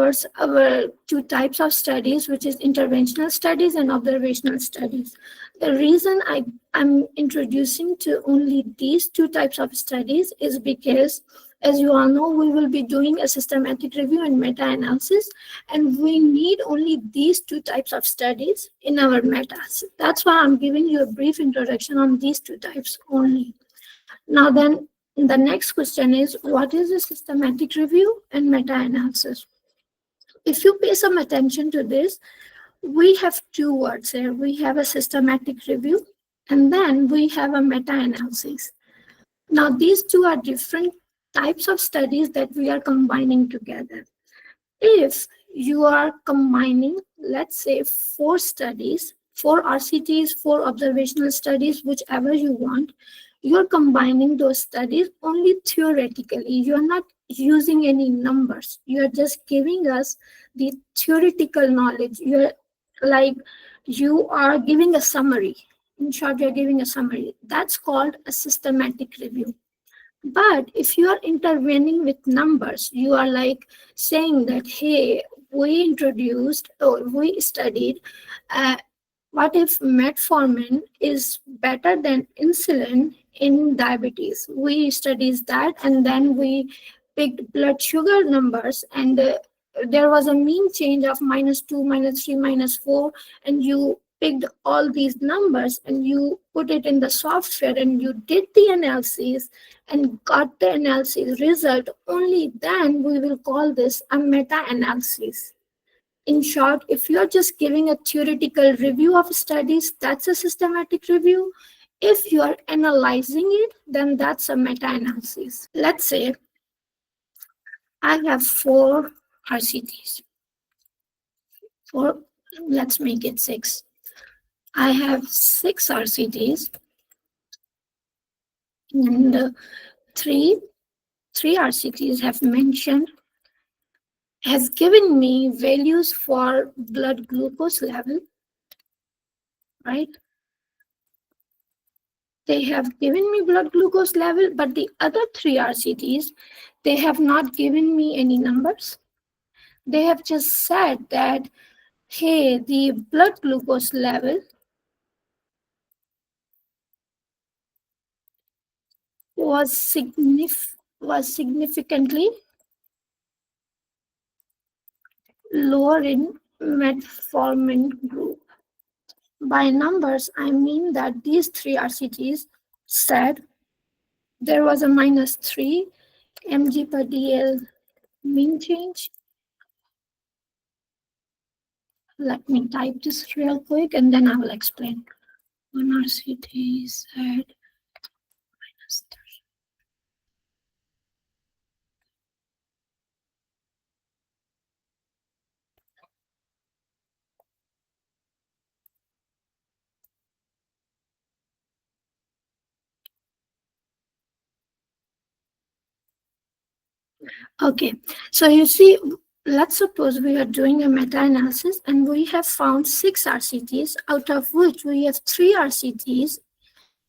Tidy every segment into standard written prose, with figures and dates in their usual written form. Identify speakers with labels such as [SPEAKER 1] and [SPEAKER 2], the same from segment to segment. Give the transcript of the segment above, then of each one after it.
[SPEAKER 1] covers our two types of studies, which is interventional studies and observational studies. The reason I'm introducing to only these two types of studies is because, as you all know, we will be doing a systematic review and meta-analysis, and we need only these two types of studies in our metas. That's why I'm giving you a brief introduction on these two types only. Now then, the next question is, what is a systematic review and meta-analysis? If you pay some attention to this, we have two words here. We have a systematic review, and then we have a meta-analysis. Now, these two are different types of studies that we are combining together. If you are combining, let's say, 4 studies, 4 RCTs, 4 observational studies, whichever you want, you're combining those studies only theoretically. You're not using any numbers. You're just giving us the theoretical knowledge. You are giving a summary. In short, you're giving a summary. That's called a systematic review. But if you are intervening with numbers, you are like saying that, hey, we studied what if metformin is better than insulin in diabetes. We studied that, and then we picked blood sugar numbers, and there was a mean change of -2, -3, -4, and you picked all these numbers and you put it in the software and you did the analysis and got the analysis result. Only then we will call this a meta-analysis. In short, if you're just giving a theoretical review of studies, that's a systematic review. If you are analyzing it, then that's a meta-analysis. Let's say I have 4 RCTs. Let's make it 6. I have 6 RCTs, and 3 RCTs has given me values for blood glucose level, right? They have given me blood glucose level, but the other 3 RCTs, they have not given me any numbers. They have just said that, hey, the blood glucose level was significantly lower in metformin group. By numbers, I mean that these 3 RCTs said there was a -3 mg per dl mean change. Let me type this real quick and then I will explain. 1 RCT said -3. Okay, so you see, let's suppose we are doing a meta-analysis and we have found 6 RCTs, out of which we have 3 RCTs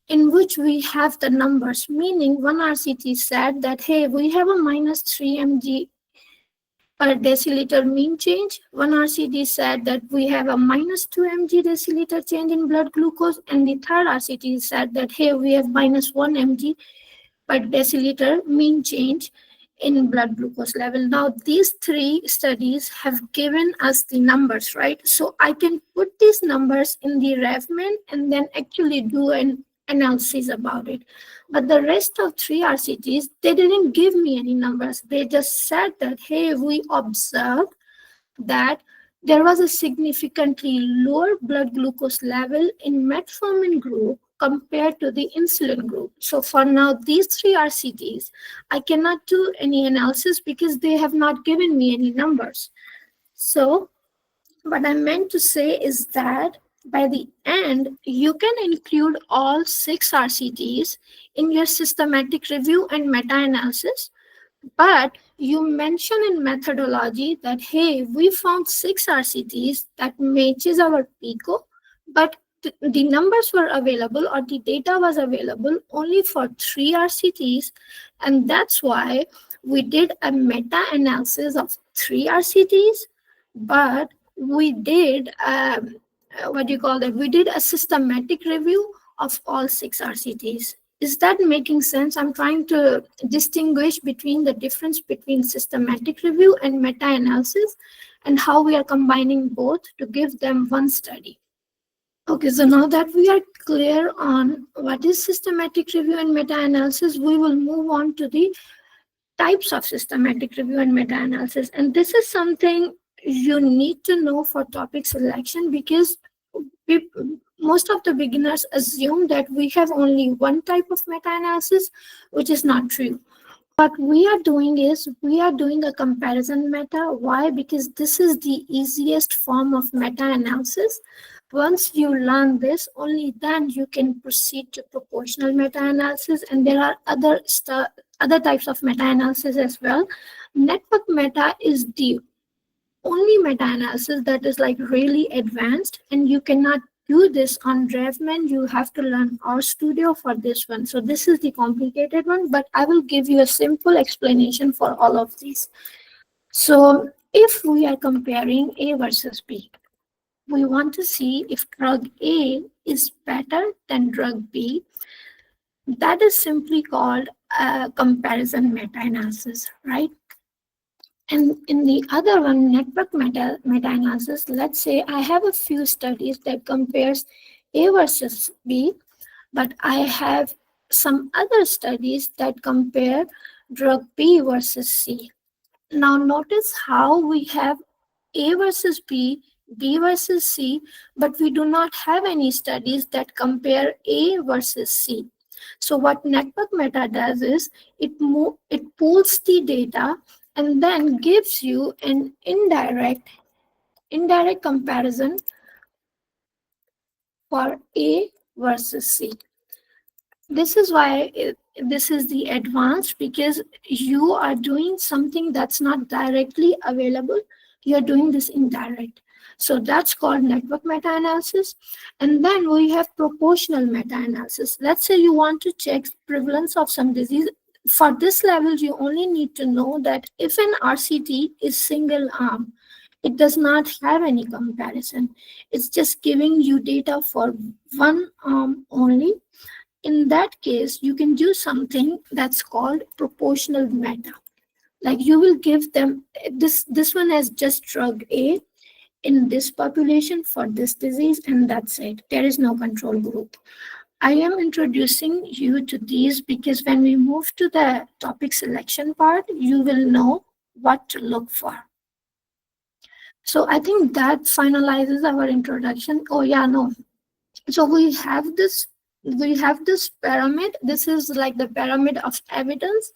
[SPEAKER 1] in which we have the numbers, meaning 1 RCT said that, hey, we have a -3 mg per deciliter mean change. 1 RCT said that we have a -2 mg deciliter change in blood glucose, and the 3rd RCT said that, hey, we have -1 mg per deciliter mean change in blood glucose level. Now, these 3 studies have given us the numbers, right? So I can put these numbers in the RevMan and then actually do an analysis about it. But the rest of 3 RCTs, they didn't give me any numbers. They just said that, hey, we observed that there was a significantly lower blood glucose level in metformin group compared to the insulin group. So for now, these 3 RCTs, I cannot do any analysis because they have not given me any numbers. So what I meant to say is that by the end, you can include all 6 RCTs in your systematic review and meta-analysis. But you mention in methodology that, hey, we found 6 RCTs that matches our PICO, but the numbers were available or the data was available only for 3 RCTs. And that's why We did a meta-analysis of 3 RCTs, but we did we did a systematic review of all 6 RCTs. Is that making sense? I'm trying to distinguish between the difference between systematic review and meta-analysis and how we are combining both to give them one study. Okay, so now that we are clear on what is systematic review and meta-analysis, we will move on to the types of systematic review and meta-analysis. And this is something you need to know for topic selection, because most of the beginners assume that we have only one type of meta-analysis, which is not true. What we are doing is we are doing a comparison meta. Why? Because this is the easiest form of meta-analysis. Once you learn this, only then you can proceed to proportional meta-analysis, and there are other types of meta-analysis as well. Network meta is the only meta-analysis that is like really advanced, and you cannot do this on RevMan. You have to learn RStudio for this one. So this is the complicated one, but I will give you a simple explanation for all of these. So if we are comparing A versus B, we want to see if drug A is better than drug B. That is simply called a comparison meta-analysis, right? And in the other one, network meta-analysis, let's say I have a few studies that compares A versus B, but I have some other studies that compare drug B versus C. Now notice how we have A versus B, B versus C, but we do not have any studies that compare A versus C. So what network meta does is it pulls the data and then gives you an indirect comparison for A versus C. This is why this is the advanced, because you are doing something that's not directly available. You're doing this indirect. So that's called network meta-analysis. And then we have proportional meta-analysis. Let's say you want to check prevalence of some disease. For this level, you only need to know that if an RCT is single arm, it does not have any comparison. It's just giving you data for one arm only. In that case, you can do something that's called proportional meta. Like you will give them, this one has just drug A in this population for this disease, and that's it. There is no control group. I am introducing you to these because when we move to the topic selection part, you will know what to look for. So I think that finalizes our introduction. Oh yeah, no. So we have this pyramid. This is like the pyramid of evidence.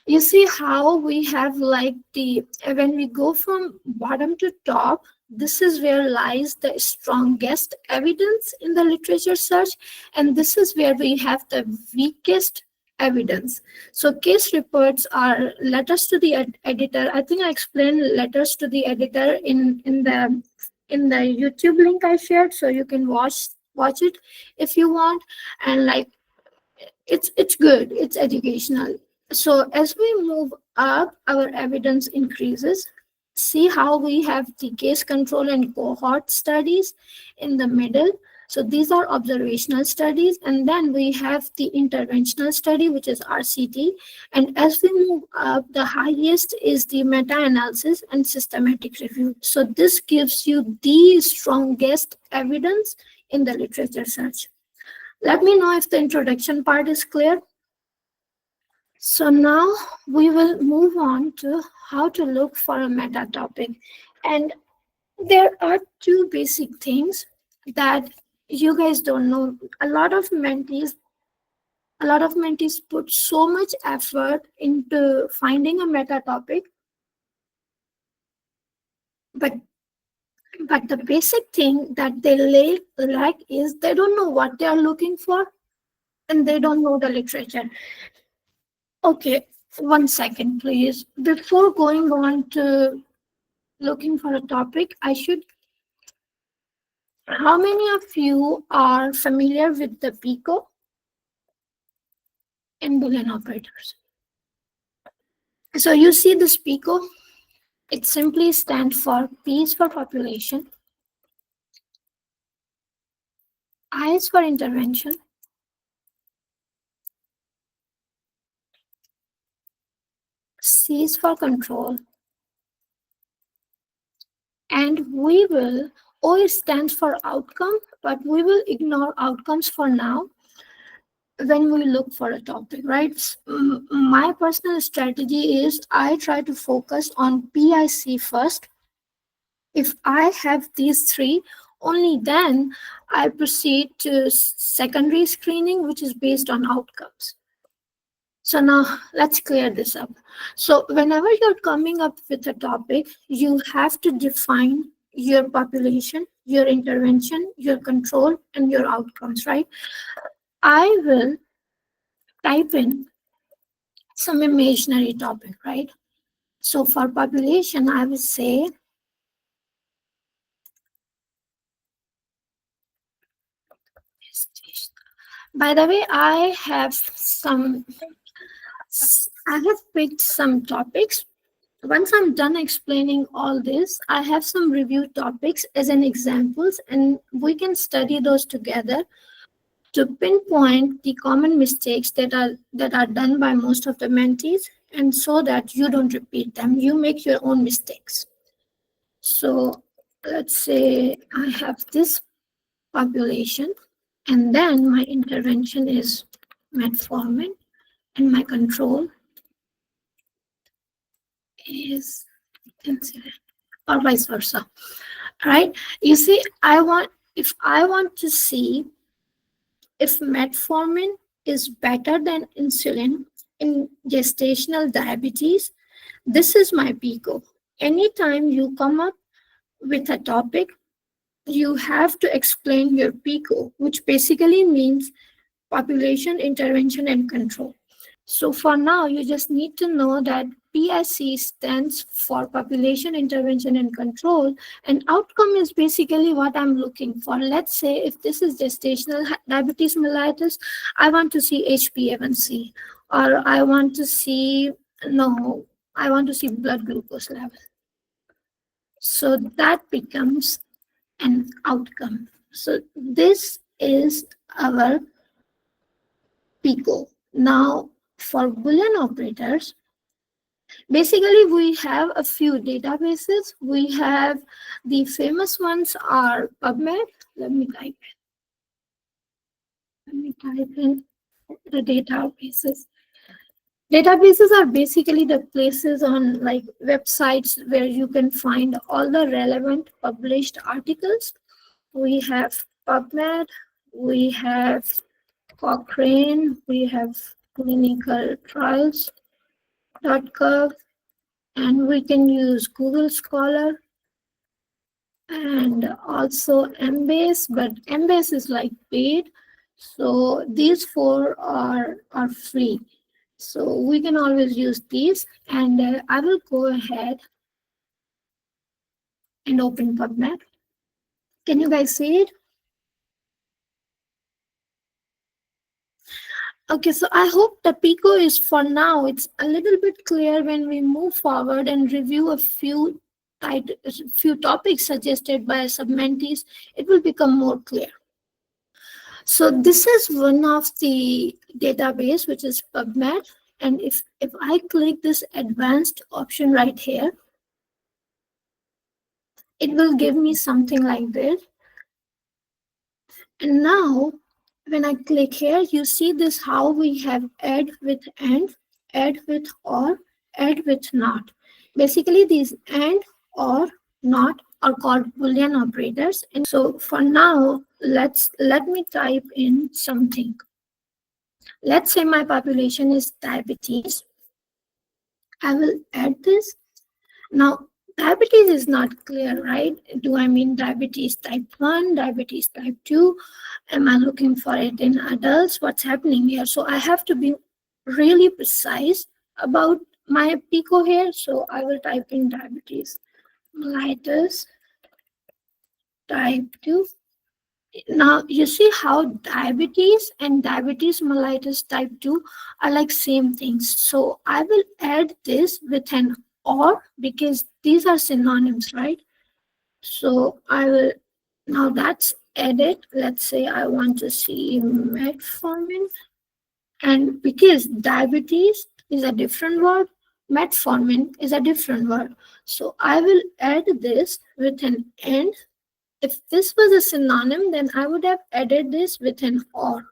[SPEAKER 1] You see how we have like when we go from bottom to top, this is where lies the strongest evidence in the literature search, and this is where we have the weakest evidence. So case reports are letters to the editor. I think I explained letters to the editor in the YouTube link I shared, so you can watch it if you want. And like it's good, it's educational. So as we move up, our evidence increases. See how we have the case control and cohort studies in the middle. So these are observational studies, and then we have the interventional study, which is RCT. And as we move up, the highest is the meta-analysis and systematic review. So this gives you the strongest evidence in the literature search. Let me know if the introduction part is clear. So now we will move on to how to look for a meta topic. And there are two basic things that you guys don't know. A lot of mentees put so much effort into finding a meta topic, but the basic thing that they lack is they don't know what they are looking for, and they don't know the literature. Okay, 1 second, please. Before going on to looking for a topic, how many of you are familiar with the PICO and Boolean operators? So you see this PICO, it simply stands for P is for population, I is for intervention, C is for control, and we will, O stands for outcome, but we will ignore outcomes for now when we look for a topic, right? My personal strategy is I try to focus on PIC first. If I have these three, only then I proceed to secondary screening, which is based on outcomes. So now let's clear this up. So whenever you're coming up with a topic, you have to define your population, your intervention, your control, and your outcomes, right? I will type in some imaginary topic, right? So for population, I would say, by the way, I have picked some topics. Once I'm done explaining all this, I have some review topics as an examples, and we can study those together to pinpoint the common mistakes that are done by most of the mentees, and so that you don't repeat them, you make your own mistakes. So let's say I have this population, and then my intervention is metformin, and my control is insulin, or vice versa, right? You see, if I want to see if metformin is better than insulin in gestational diabetes, this is my PICO. Anytime you come up with a topic, you have to explain your PICO, which basically means population, intervention, and control. So for now, you just need to know that PIC stands for population, intervention, and control, and outcome is basically what I'm looking for. Let's say if this is gestational diabetes mellitus, I want to see HbA1c, or I want to see blood glucose level. So that becomes an outcome. So this is our PICO. Now, for Boolean operators, basically we have a few databases. We have the famous ones are PubMed. Let me type in the databases. Databases are basically the places on like websites where you can find all the relevant published articles. We have PubMed, we have Cochrane, we have ClinicalTrials.gov, and we can use Google Scholar and also Embase, but Embase is like paid. So these four are free. So we can always use these, and I will go ahead and open PubMed. Can you guys see it? Okay, so I hope the PICO is for now. It's a little bit clear when we move forward and review a few topics suggested by submentees. It will become more clear. So this is one of the database, which is PubMed. And if I click this advanced option right here, it will give me something like this. And now when I click here, you see this how we have add with and, add with or, add with not. Basically these and, or, not are called Boolean operators. And so for now, let me type in something. Let's say my population is diabetes. I will add this. Now, diabetes is not clear, right? Do I mean diabetes type 1, diabetes type 2? Am I looking for it in adults? What's happening here? So I have to be really precise about my PICO here. So I will type in diabetes mellitus type 2. Now you see how diabetes and diabetes mellitus type 2 are like same things. So I will add this with an or because these are synonyms, right? So I will, now that's added. Let's say I want to see metformin, and because diabetes is a different word, metformin is a different word. So I will add this with an and. If this was a synonym, then I would have added this with an or.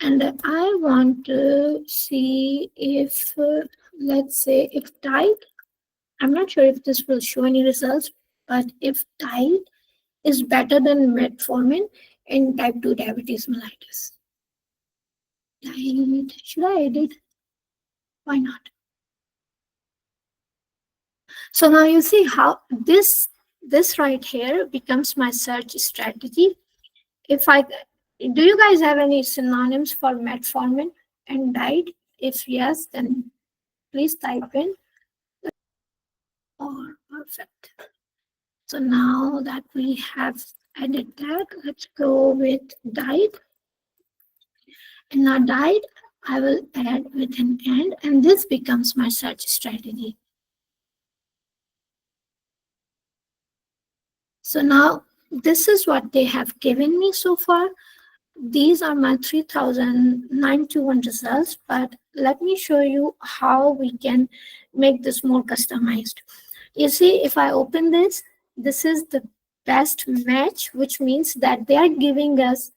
[SPEAKER 1] And I want to see if, let's say, if diet, I'm not sure if this will show any results, but if diet is better than metformin in type 2 diabetes mellitus. Diet, should I edit? Why not? So now you see how this right here becomes my search strategy. If I, do you guys have any synonyms for metformin and diet? If yes, then please type in. Or perfect. So now that we have added that, let's go with diet. And now diet, I will add with an and this becomes my search strategy. So now this is what they have given me so far. These are my 3,921 results, but let me show you how we can make this more customized. You see, if I open this, this is the best match, which means that they are giving us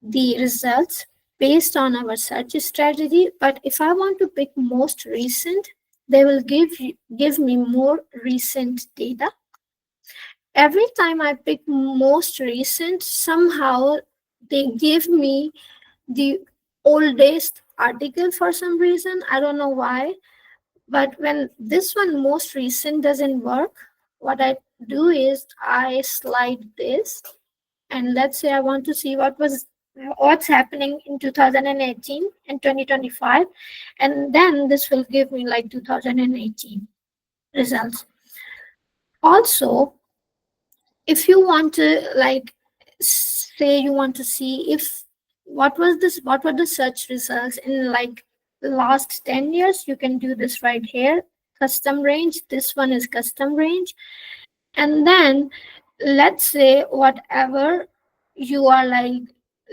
[SPEAKER 1] the results based on our search strategy. But if I want to pick most recent, they will give me more recent data. Every time I pick most recent, somehow they give me the oldest article for some reason. I don't know why. But when this one most recent doesn't work, what I do is I slide this, and let's say I want to see what's happening in 2018 and 2025, and then this will give me like 2018 results. Also, if you want to like say you want to see if what were the search results in like the last 10 years, you can do this right here. Custom range, this one is custom range. And then let's say whatever you are like,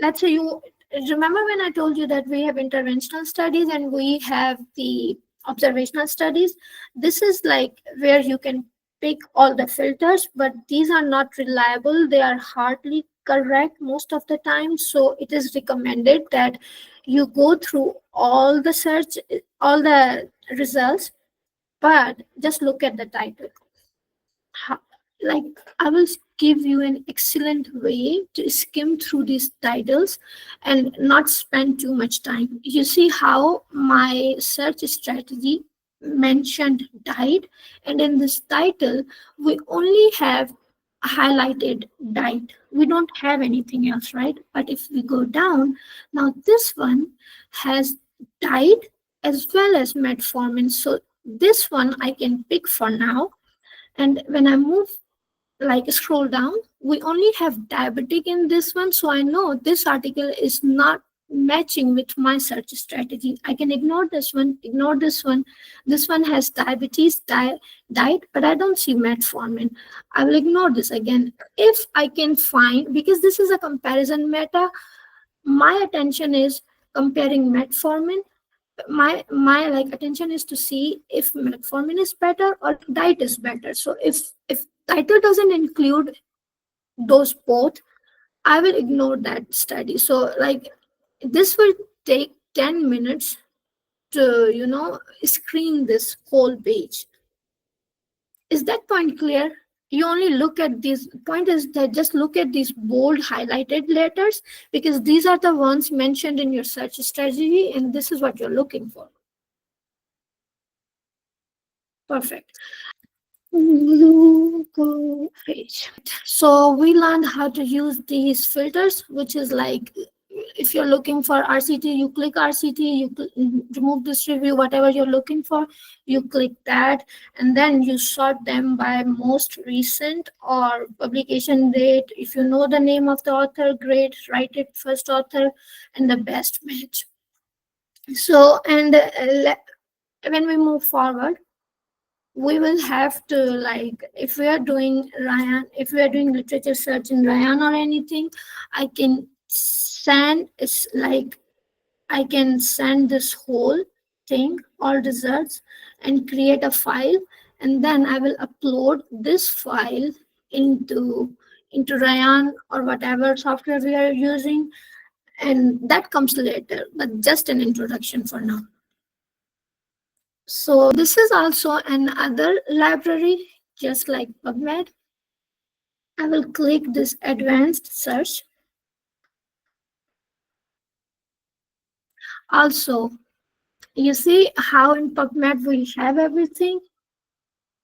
[SPEAKER 1] let's say you remember when I told you that we have interventional studies and we have the observational studies. This is like where you can pick all the filters, but these are not reliable. They are hardly correct most of the time. So it is recommended that you go through all the search, all the results, but just look at the title. Like I will give you an excellent way to skim through these titles and not spend too much time. You see how my search strategy mentioned diet, and in this title we only have highlighted diet. We don't have anything else, right? But if we go down, now this one has diet as well as metformin. So this one I can pick for now. And when I move, like scroll down, we only have diabetic in this one. So I know this article is not matching with my search strategy. I can ignore this one, ignore this one. This one has diabetes, diet, but I don't see metformin. I will ignore this again. If I can find, because this is a comparison meta, my attention is comparing metformin. My like attention is to see if metformin is better or diet is better. So if title doesn't include those both, I will ignore that study. So like this will take 10 minutes to screen this whole page. Is that point clear? You only look at these, point is that just look at these bold highlighted letters, because these are the ones mentioned in your search strategy and this is what you're looking for. Perfect. Page. So we learned how to use these filters, which is like if you're looking for RCT, you click RCT, remove this review, whatever you're looking for, you click that, and then you sort them by most recent or publication date. If you know the name of the author, great, write it first author and the best match. So, and when we move forward, we will have to, like, if we are doing Ryan, if we are doing literature search in Ryan or anything, I can send, it's like I can send this whole thing, all results, and create a file, and then I will upload this file into Ryan or whatever software we are using, and that comes later, but just an introduction for now. So this is also another library, just like PubMed. I will click this advanced search. Also, you see how in PubMed we have everything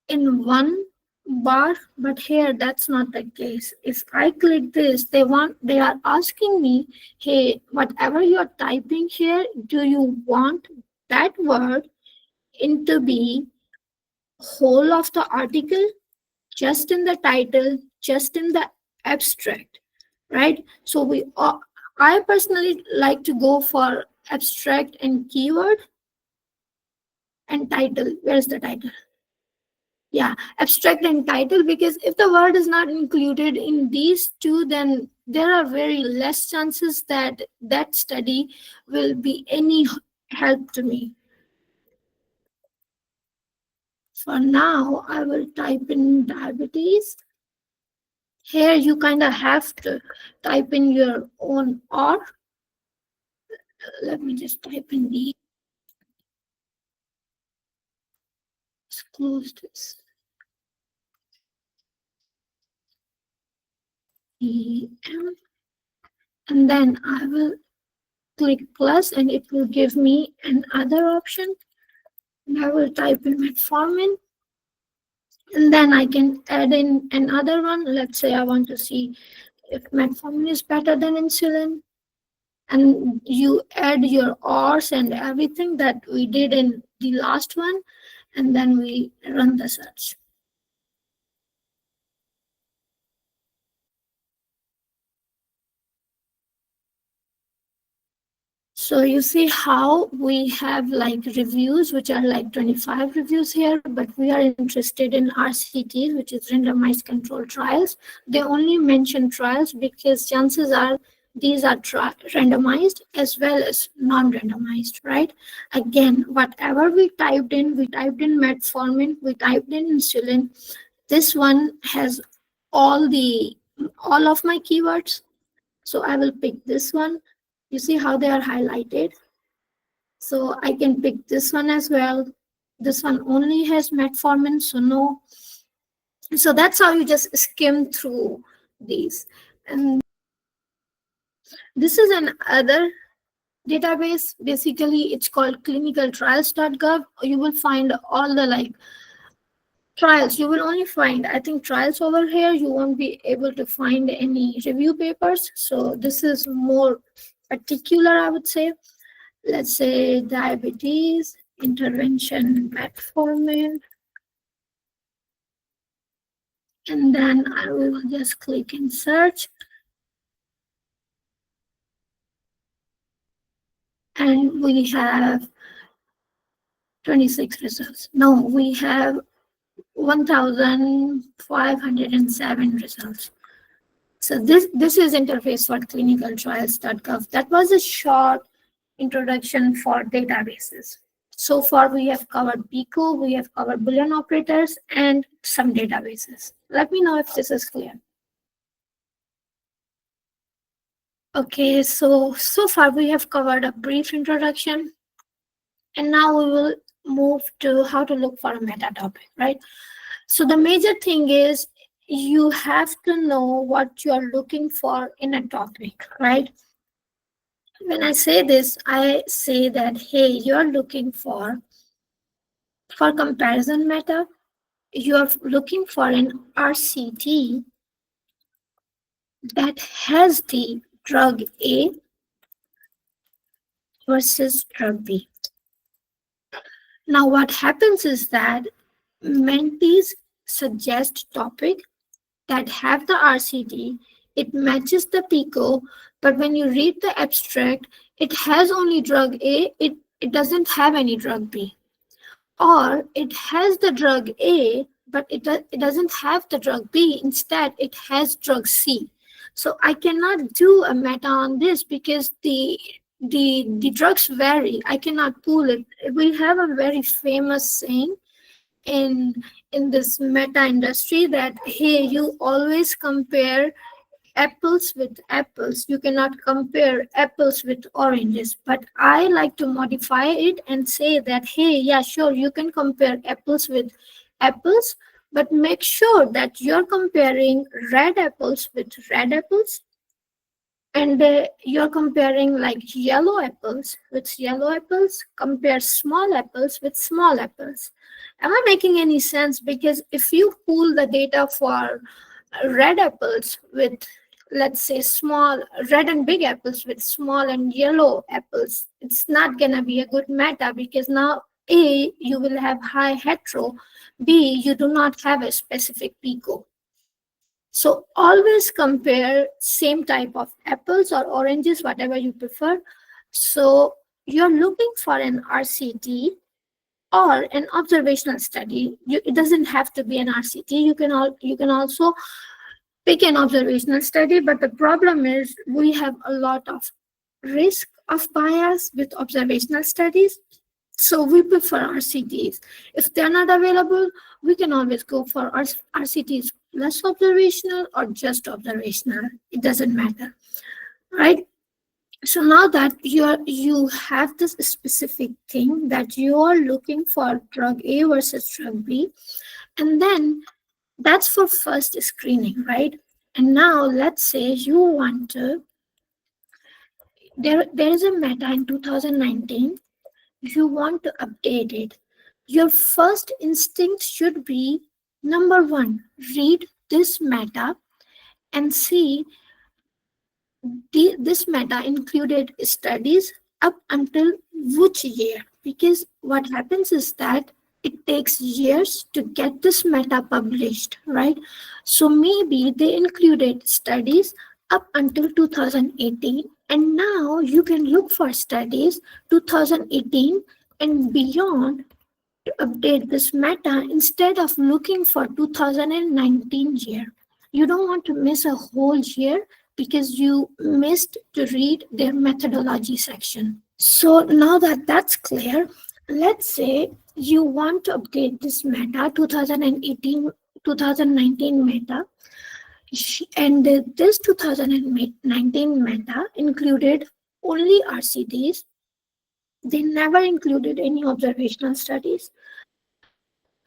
[SPEAKER 1] in one bar, but here that's not the case. If I click this, they are asking me, hey, whatever you're typing here, do you want that word to be whole of the article, just in the title, just in the abstract, right? So I personally like to go for abstract and keyword and title. Where's the title? Yeah, abstract and title, because if the word is not included in these two, then there are very less chances that that study will be any help to me. For now, I will type in diabetes. Here you kind of have to type in your own or. Let me just type in the, let's close this. EM. And then I will click plus and it will give me another option. And I will type in metformin. And then I can add in another one. Let's say I want to see if metformin is better than insulin. And you add your ORs and everything that we did in the last one. And then we run the search. So you see how we have like reviews, which are like 25 reviews here, but we are interested in RCTs, which is randomized controlled trials. They only mention trials because chances are these are randomized as well as non-randomized, right? Again, whatever we typed in metformin, we typed in insulin. This one has all of my keywords. So I will pick this one. You see how they are highlighted? So I can pick this one as well. This one only has metformin, so no. So that's how you just skim through these. And this is another database. Basically, it's called ClinicalTrials.gov. You will find all the like trials. You will only find, I think, trials over here. You won't be able to find any review papers. So this is more particular, I would say. Let's say diabetes, intervention, metformin. And then I will just click in search. And we have 26 results. No, we have 1,507 results. So this is interface for ClinicalTrials.gov. That was a short introduction for databases. So far, we have covered PICO, we have covered Boolean operators, and some databases. Let me know if this is clear. Okay, so far we have covered a brief introduction, and now we will move to how to look for a meta topic, right? So the major thing is you have to know what you are looking for in a topic, right? When I say this, I say that, hey, you're looking for comparison meta, you're looking for an RCT that has the drug A versus drug B. Now what happens is that mentees suggest topic that have the RCT, it matches the PICO, but when you read the abstract, it has only drug A, it doesn't have any drug B. Or it has the drug A, but it doesn't have the drug B. Instead, it has drug C. So I cannot do a meta on this because the drugs vary. I cannot pool it. We have a very famous saying in this meta industry that, hey, you always compare apples with apples. You cannot compare apples with oranges. But I like to modify it and say that, hey, yeah, sure, you can compare apples with apples, but make sure that you're comparing red apples with red apples, and you're comparing like yellow apples with yellow apples. Compare small apples with small apples. Am I making any sense? Because if you pool the data for red apples with, let's say, small red and big apples with small and yellow apples, it's not gonna be a good meta, because now A, you will have high hetero, B, you do not have a specific PICO. So always compare same type of apples or oranges, whatever you prefer. So you're looking for an RCT or an observational study. It doesn't have to be an RCT. You can also pick an observational study, but the problem is we have a lot of risk of bias with observational studies. So we prefer RCTs. If they're not available, we can always go for RCTs plus observational or just observational. It doesn't matter, right? So now that you have this specific thing that you are looking for drug A versus drug B, and then that's for first screening, right? And now let's say you want to, there is a meta in 2019, you want to update it. Your first instinct should be, number one, read this meta and see this meta included studies up until which year. Because what happens is that it takes years to get this meta published, right? So maybe they included studies up until 2018, and now you can look for studies 2018 and beyond to update this meta instead of looking for 2019 year. You don't want to miss a whole year because you missed to read their methodology section. So now that that's clear, let's say you want to update this meta 2018 2019 meta, and this 2019 meta included only RCTs. They never included any observational studies.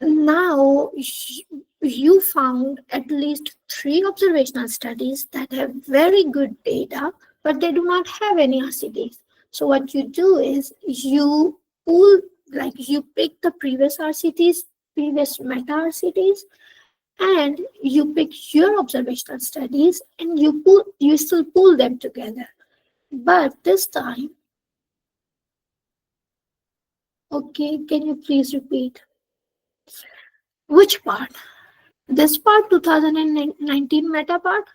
[SPEAKER 1] Now you found at least 3 observational studies that have very good data, but they do not have any RCTs. So what you do is you pull, like you pick the previous RCTs, previous meta RCTs, and you pick your observational studies, and you still pull them together. But this time, okay, can you please repeat? Which part? This part, 2019 meta part?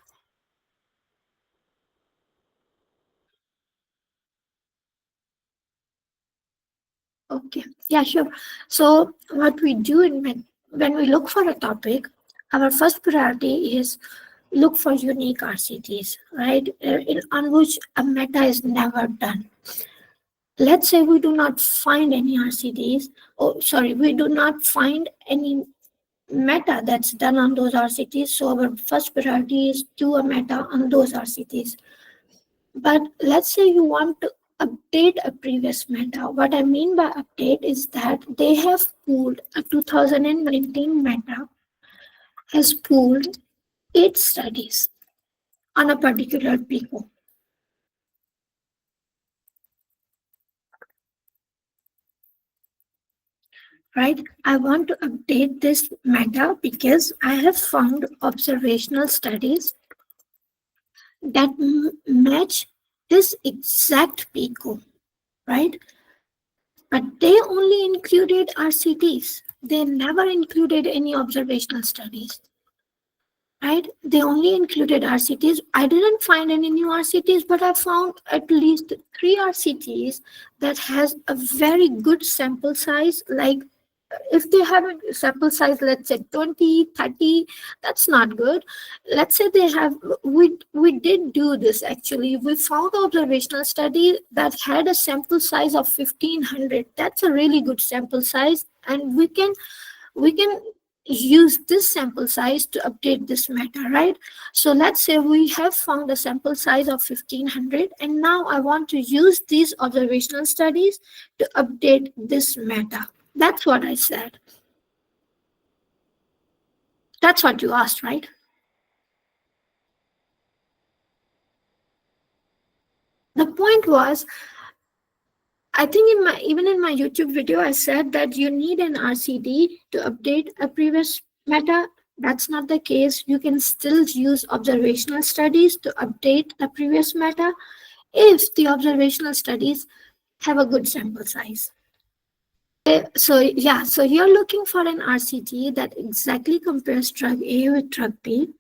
[SPEAKER 1] Okay, yeah, sure. So what we do when we look for a topic, our first priority is look for unique RCTs, right? On which a meta is never done. Let's say we do not find any RCTs, we do not find any meta that's done on those RCTs. So our first priority is do a meta on those RCTs. But let's say you want to update a previous meta. What I mean by update is that they have pooled a 2019 meta has pooled 8 studies on a particular PICO. Right? I want to update this meta because I have found observational studies that match this exact PICO. right? But they only included RCTs. They never included any observational studies, right? They only included RCTs. I didn't find any new RCTs, but I found at least 3 RCTs that has a very good sample size. Like if they have a sample size, let's say 20, 30, that's not good. Let's say they have, we did do this actually. We found an observational study that had a sample size of 1500. That's a really good sample size, and we can use this sample size to update this meta, right? So let's say we have found a sample size of 1500, and now I want to use these observational studies to update this meta. That's what I said. That's what you asked, right? The point was, I think even in my YouTube video, I said that you need an RCT to update a previous meta. That's not the case. You can still use observational studies to update the previous meta if the observational studies have a good sample size. So you're looking for an RCT that exactly compares drug A with drug B.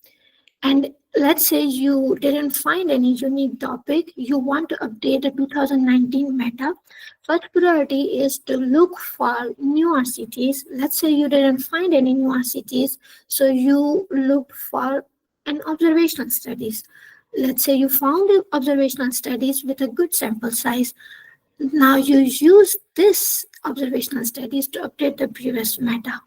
[SPEAKER 1] And let's say you didn't find any unique topic, you want to update a 2019 meta. First priority is to look for new RCTs. Let's say you didn't find any new RCTs, so you look for an observational studies. Let's say you found observational studies with a good sample size. Now you use this observational studies to update the previous meta.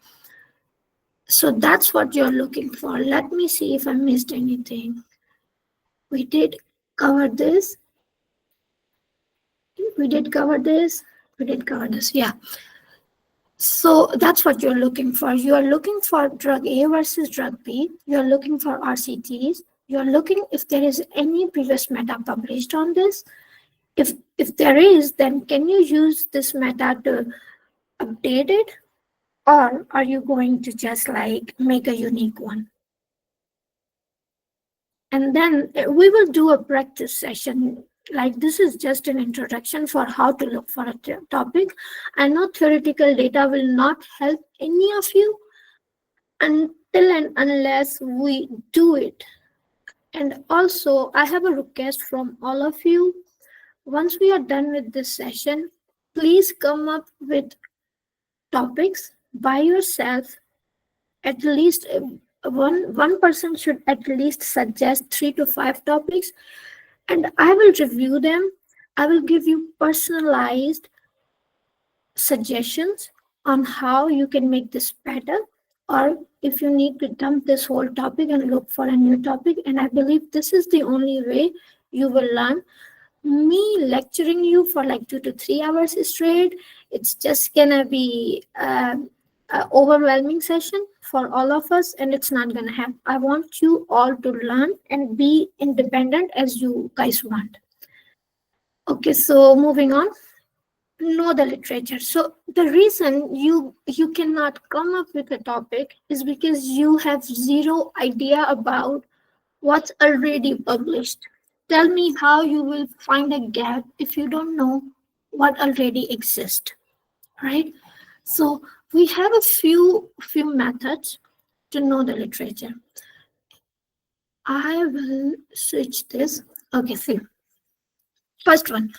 [SPEAKER 1] So that's what you're looking for. Let me see if I missed anything. We did cover this. Yeah. So that's what you're looking for. You are looking for drug A versus drug B. You're looking for RCTs. You're looking if there is any previous meta published on this. If there is, then can you use this meta to update it? Or are you going to just like make a unique one? And then we will do a practice session. Like this is just an introduction for how to look for a topic. I know theoretical data will not help any of you until and unless we do it. And also, I have a request from all of you. Once we are done with this session, please come up with topics by yourself. At least one person should at least suggest 3 to 5 topics, and I will review them. I will give you personalized suggestions on how you can make this better, or if you need to dump this whole topic and look for a new topic. And I believe this is the only way you will learn. Me lecturing you for like 2 to 3 hours straight, it's just gonna be an overwhelming session for all of us, and it's not gonna happen. I want you all to learn and be independent as you guys want. Okay, so moving on. Know the literature. So the reason you cannot come up with a topic is because you have zero idea about what's already published. Tell me how you will find a gap if you don't know what already exists, right? So we have a few methods to know the literature. I will switch this. Okay, see. First one.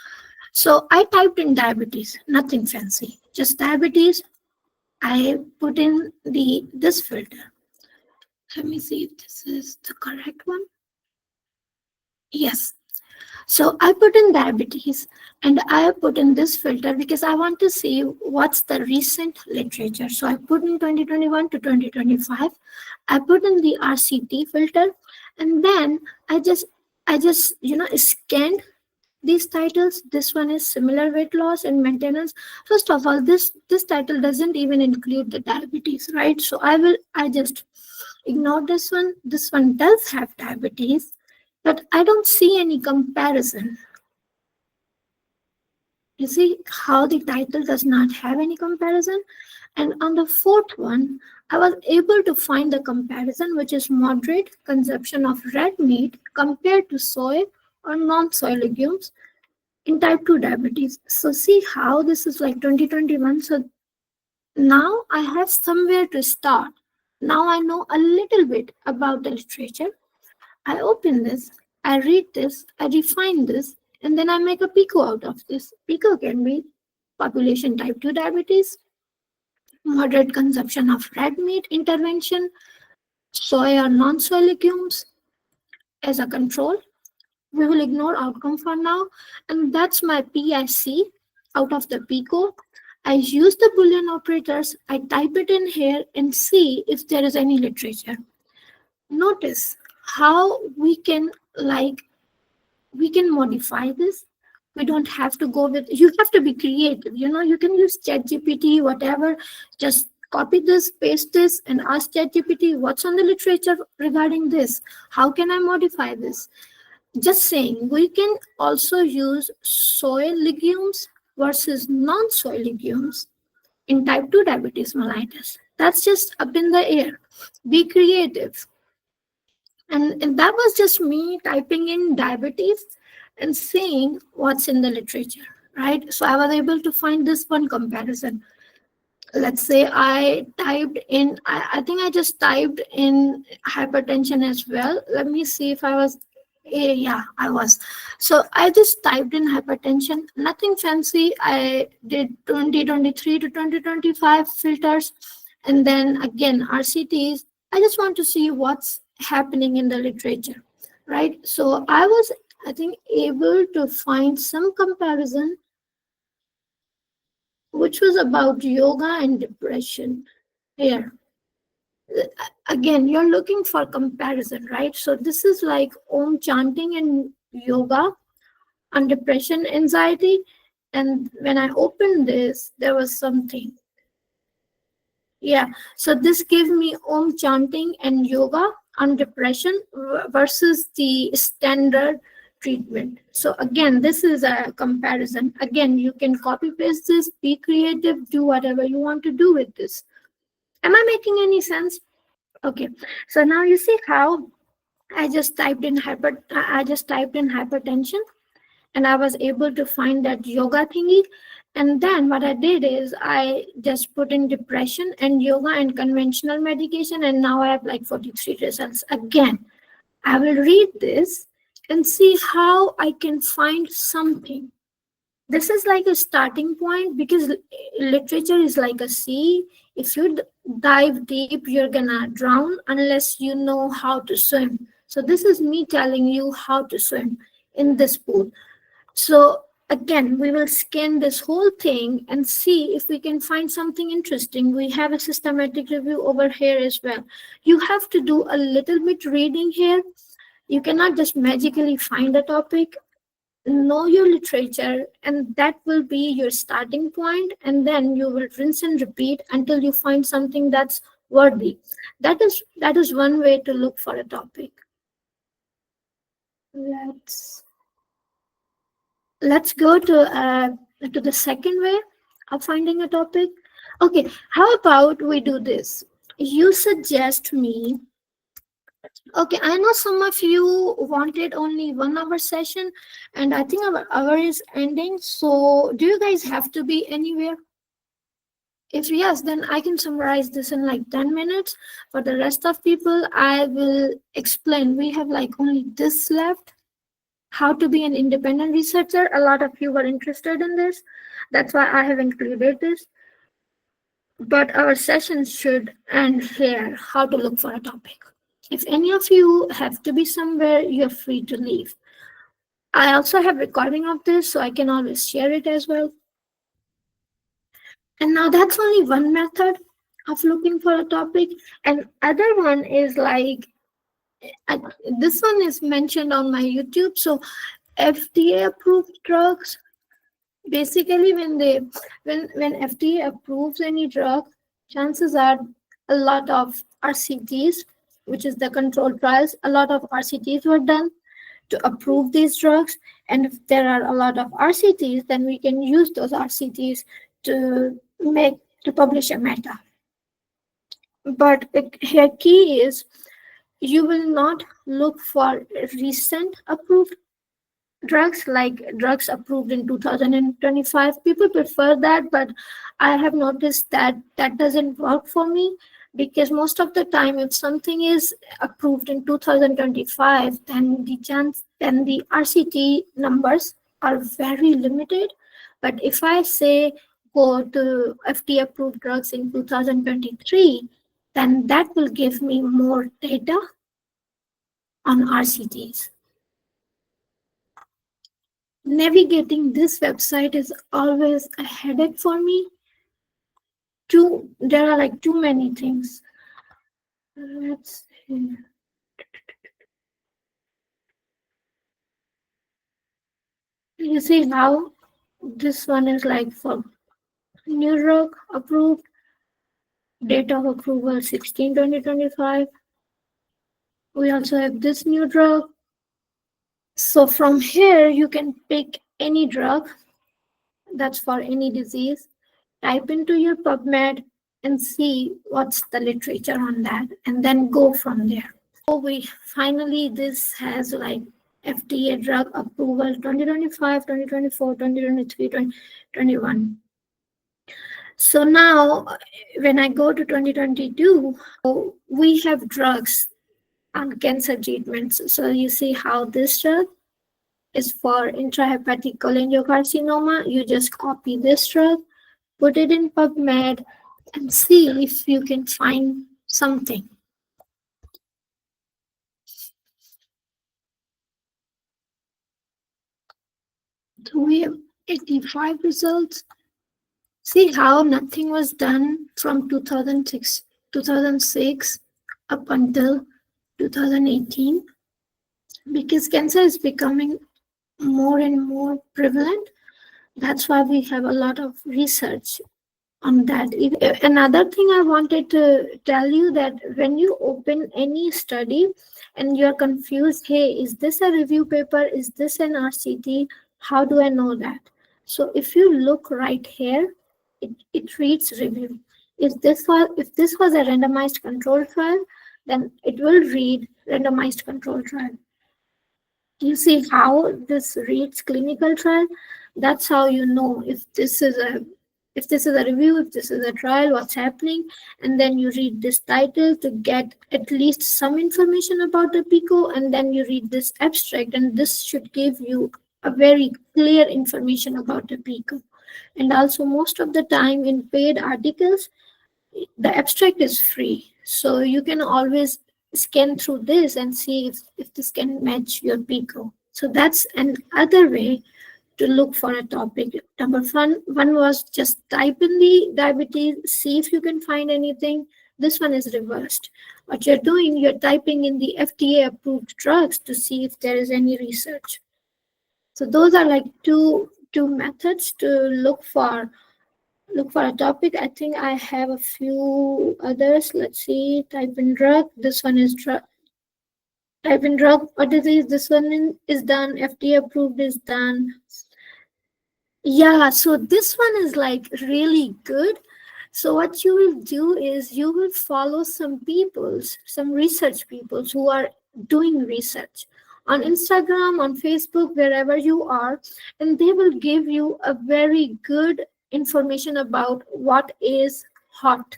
[SPEAKER 1] So I typed in diabetes, nothing fancy, just diabetes. I put in this filter. Let me see if this is the correct one. Yes. So I put in diabetes and I put in this filter because I want to see what's the recent literature. So I put in 2021 to 2025. I put in the RCT filter, and then I just scanned these titles. This one is similar weight loss and maintenance. First of all, this title doesn't even include the diabetes, right? So I just ignore this one. This one does have diabetes, but I don't see any comparison. You see how the title does not have any comparison? And on the fourth one, I was able to find the comparison, which is moderate consumption of red meat compared to soy or non-soy legumes. in type 2 diabetes. So see how this is like 2021. So now I have somewhere to start. Now I know a little bit about the literature. I open this, I read this, I refine this, and then I make a PICO out of this. PICO can be population type 2 diabetes, moderate consumption of red meat intervention, soy or non-soy legumes as a control. We will ignore outcome for now, and that's my PIC out of the PICO. I use the Boolean operators, I type it in here and see if there is any literature. Notice how we can modify this. We don't have to go with, you have to be creative. You can use ChatGPT, whatever. Just copy this, paste this, and ask ChatGPT what's on the literature regarding this. How can I modify this? Just saying, we can also use soy legumes versus non-soy legumes in type 2 diabetes mellitus. That's just up in the air. Be creative. And that was just me typing in diabetes and seeing what's in the literature, right? So I was able to find this one comparison. Let's say I typed in, I think I just typed in hypertension as well. Let me see if I was, yeah, I was. So I just typed in hypertension, nothing fancy. I did 2023 to 2025 filters. And then again, RCTs. I just want to see what's happening in the literature, right? So I was, I think, able to find some comparison which was about yoga and depression here. Again, you're looking for comparison, right? So this is like om chanting and yoga on depression, anxiety. And when I opened this, there was something. Yeah, so this gave me om chanting and yoga on depression versus the standard treatment. So again, this is a comparison. Again, you can copy paste this, be creative, do whatever you want to do with this. Am I making any sense? Okay, so now you see how I just typed in hypertension, and I was able to find that yoga thingy. And then what I did is I just put in depression and yoga and conventional medication, and now I have like 43 results. Again, I will read this and see how I can find something. This is like a starting point because literature is like a sea. If you dive deep, you're gonna drown unless you know how to swim. So this is me telling you how to swim in this pool. So again, we will scan this whole thing and see if we can find something interesting. We have a systematic review over here as well. You have to do a little bit reading here. You cannot just magically find a topic. Know your literature, and that will be your starting point, and then you will rinse and repeat until you find something that's worthy. That is one way to look for a topic. Let's go to the second way of finding a topic. Okay, how about we do this? You suggest me. Okay, I know some of you wanted only 1 hour session, and I think our hour is ending. So do you guys have to be anywhere? If yes, then I can summarize this in like 10 minutes. For the rest of people, I will explain. We have like only this left. How to be an independent researcher. A lot of you were interested in this. That's why I have included this. But our session should end here. How to look for a topic. If any of you have to be somewhere, you're free to leave. I also have recording of this, so I can always share it as well. And now that's only one method of looking for a topic. And other one is like, this one is mentioned on my YouTube. So FDA approved drugs, basically when FDA approves any drug, chances are a lot of RCTs, which is the control trials, a lot of RCTs were done to approve these drugs. And if there are a lot of RCTs, then we can use those RCTs to publish a meta. But here key is you will not look for recent approved drugs like drugs approved in 2025. People prefer that, but I have noticed that that doesn't work for me, because most of the time if something is approved in 2025, then the RCT numbers are very limited. But if I say go to FDA approved drugs in 2023, then that will give me more data on RCTs. Navigating this website is always a headache for me. There are like too many things. Let's see. You see now this one is like for new drug approved, date of approval 16/2025. We also have this new drug. So from here you can pick any drug that's for any disease, type into your PubMed and see what's the literature on that, and then go from there. So we finally, this has like FDA drug approval 2025, 2024, 2023, 2021. So now when I go to 2022, we have drugs on cancer treatments. So you see how this drug is for intrahepatic cholangiocarcinoma. You just copy this drug, put it in PubMed, and see if you can find something. So we have 85 results. See how nothing was done from 2006 up until 2018, because cancer is becoming more and more prevalent. That's why we have a lot of research on that. Another thing I wanted to tell you, that when you open any study and you're confused, hey, is this a review paper? Is this an RCT? How do I know that? So if you look right here, it reads review. If this was a randomized control trial, then it will read randomized control trial. You see how this reads clinical trial? That's how you know if this is a review, if this is a trial, what's happening. And then you read this title to get at least some information about the PICO, and then you read this abstract, and this should give you a very clear information about the PICO. And also most of the time in paid articles, the abstract is free. So you can always scan through this and see if this can match your PICO. So that's another way to look for a topic. Number one was just type in the diabetes, see if you can find anything. This one is reversed. What you're doing, you're typing in the FDA approved drugs to see if there is any research. So those are like two methods to look for a topic. I think I have a few others. Let's see. Type in drug. This one is drug. Type in drug or disease. This one is done. FDA approved is done. Yeah, so this one is like really good. So what you will do is you will follow some research people who are doing research on Instagram, on Facebook, wherever you are, and they will give you a very good information about what is hot.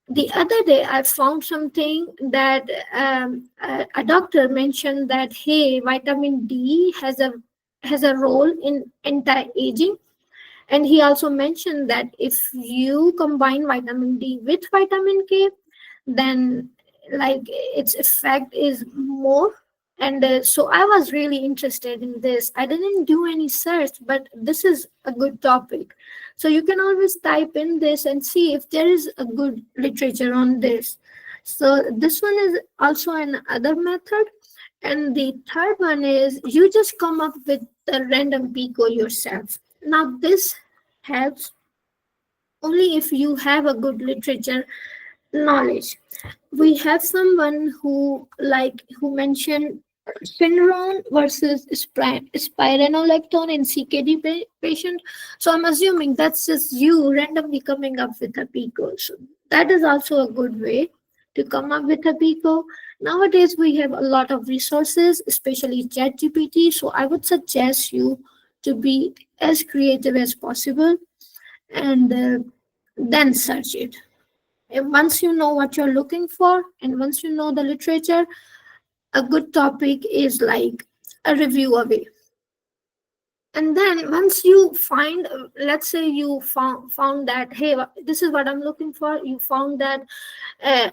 [SPEAKER 1] The other day, I found something that a doctor mentioned that, hey, vitamin D has a role in anti-aging. And he also mentioned that if you combine vitamin D with vitamin K, then like its effect is more. And so I was really interested in this. I didn't do any search, but this is a good topic. So you can always type in this and see if there is a good literature on this. So this one is also another method. And the third one is you just come up with the random PICO yourself. Now this helps only if you have a good literature knowledge. We have someone who mentioned Finron versus spironolactone in CKD patient. So I'm assuming that's just you randomly coming up with a PICO. So that is also a good way to come up with a PICO. Nowadays, we have a lot of resources, especially ChatGPT. So I would suggest you to be as creative as possible and then search it. And once you know what you're looking for and once you know the literature, a good topic is like a review away. And then once you find, let's say you found that, hey, this is what I'm looking for, you found that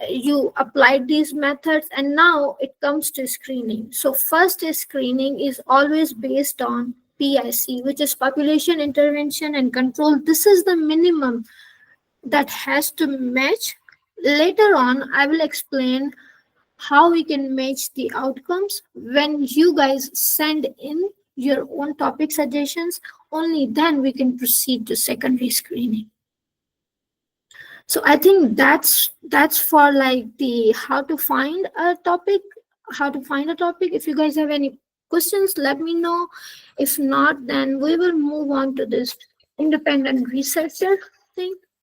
[SPEAKER 1] you applied these methods, and now it comes to screening. So first is screening is always based on PIC, which is population intervention and control. This is the minimum that has to match. Later on, I will explain how we can match the outcomes. When you guys send in your own topic suggestions, only then we can proceed to secondary screening. So I think that's for like the how to find a topic. If you guys have any questions, let me know. If not, then we will move on to this independent researcher thing.